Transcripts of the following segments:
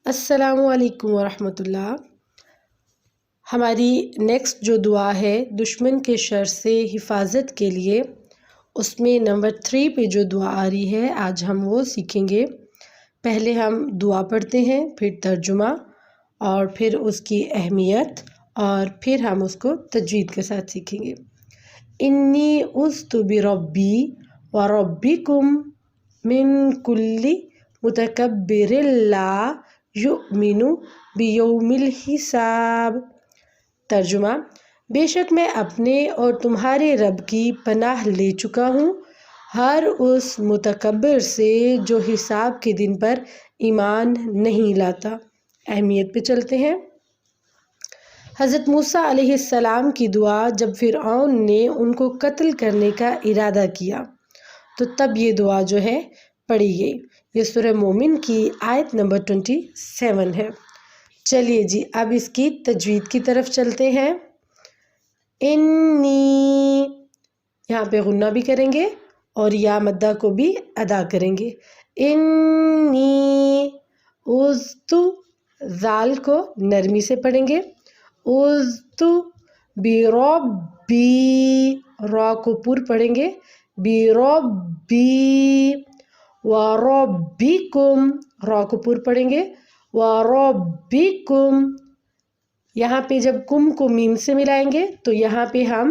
السلام علیکم ورحمۃ اللہ۔ ہماری نیکسٹ جو دعا ہے دشمن کے شر سے حفاظت کے لیے، اس میں نمبر 3 پہ جو دعا آ رہی ہے آج ہم وہ سیکھیں گے۔ پہلے ہم دعا پڑھتے ہیں، پھر ترجمہ اور پھر اس کی اہمیت، اور پھر ہم اس کو تجوید کے ساتھ سیکھیں گے۔ انی عذت بربی وربکم من کل متکبر لا یؤمن بیوم الحساب۔ ترجمہ: بے شک میں اپنے اور تمہارے رب کی پناہ لے چکا ہوں، ہر اس متکبر سے جو حساب کے دن پر ایمان نہیں لاتا۔ اہمیت پہ چلتے ہیں۔ حضرت موسیٰ علیہ السلام کی دعا جب فرعون نے ان کو قتل کرنے کا ارادہ کیا تو تب یہ دعا جو ہے پڑھی گئی۔ یہ سورہ مومن کی آیت نمبر 27 ہے۔ چلیے جی اب اس کی تجوید کی طرف چلتے ہیں۔ انی، یہاں پہ غنہ بھی کریں گے اور یا مدہ کو بھی ادا کریں گے۔ انی عذت، ذال کو نرمی سے پڑھیں گے۔ عذت بربی، را کو پر پڑھیں گے۔ بربی وربکم، را کو پر پڑھیں گے۔ وربکم، یہاں پہ جب کم کو میم سے ملائیں گے تو یہاں پہ ہم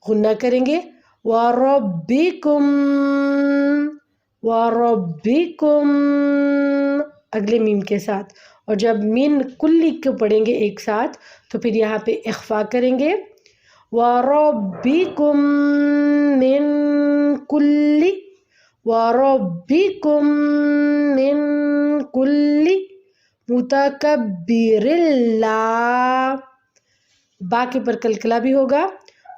غنہ کریں گے۔ وربکم، وربکم اگلے میم کے ساتھ، اور جب من کلی کو پڑھیں گے ایک ساتھ تو پھر یہاں پہ اخفا کریں گے۔ وربکم من کلی، وربکم من کلی متکبر لا، با کے پر کلکلا بھی ہوگا۔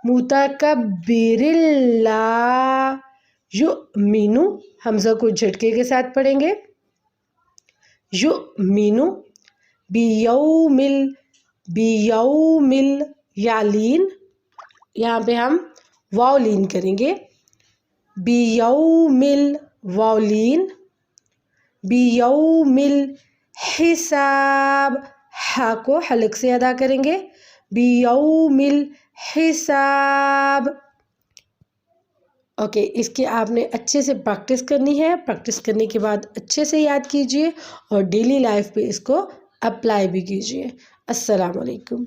متکبر لا یؤمن، حمزہ کو جھٹکے کے ساتھ پڑھیں گے۔ یؤمن بیوم، بیوم یا لین، یہاں پہ ہم واو لین کریں گے۔ بیوم، واو لین۔ بیوم الحساب، ہا کو حلق سے ادا کریں گے۔ بیوم الحساب۔ اوکے، اس کی آپ نے اچھے سے پریکٹس کرنی ہے۔ پریکٹس کرنے کے بعد اچھے سے یاد کیجئے اور ڈیلی لائف پہ اس کو اپلائی بھی کیجئے۔ السلام علیکم۔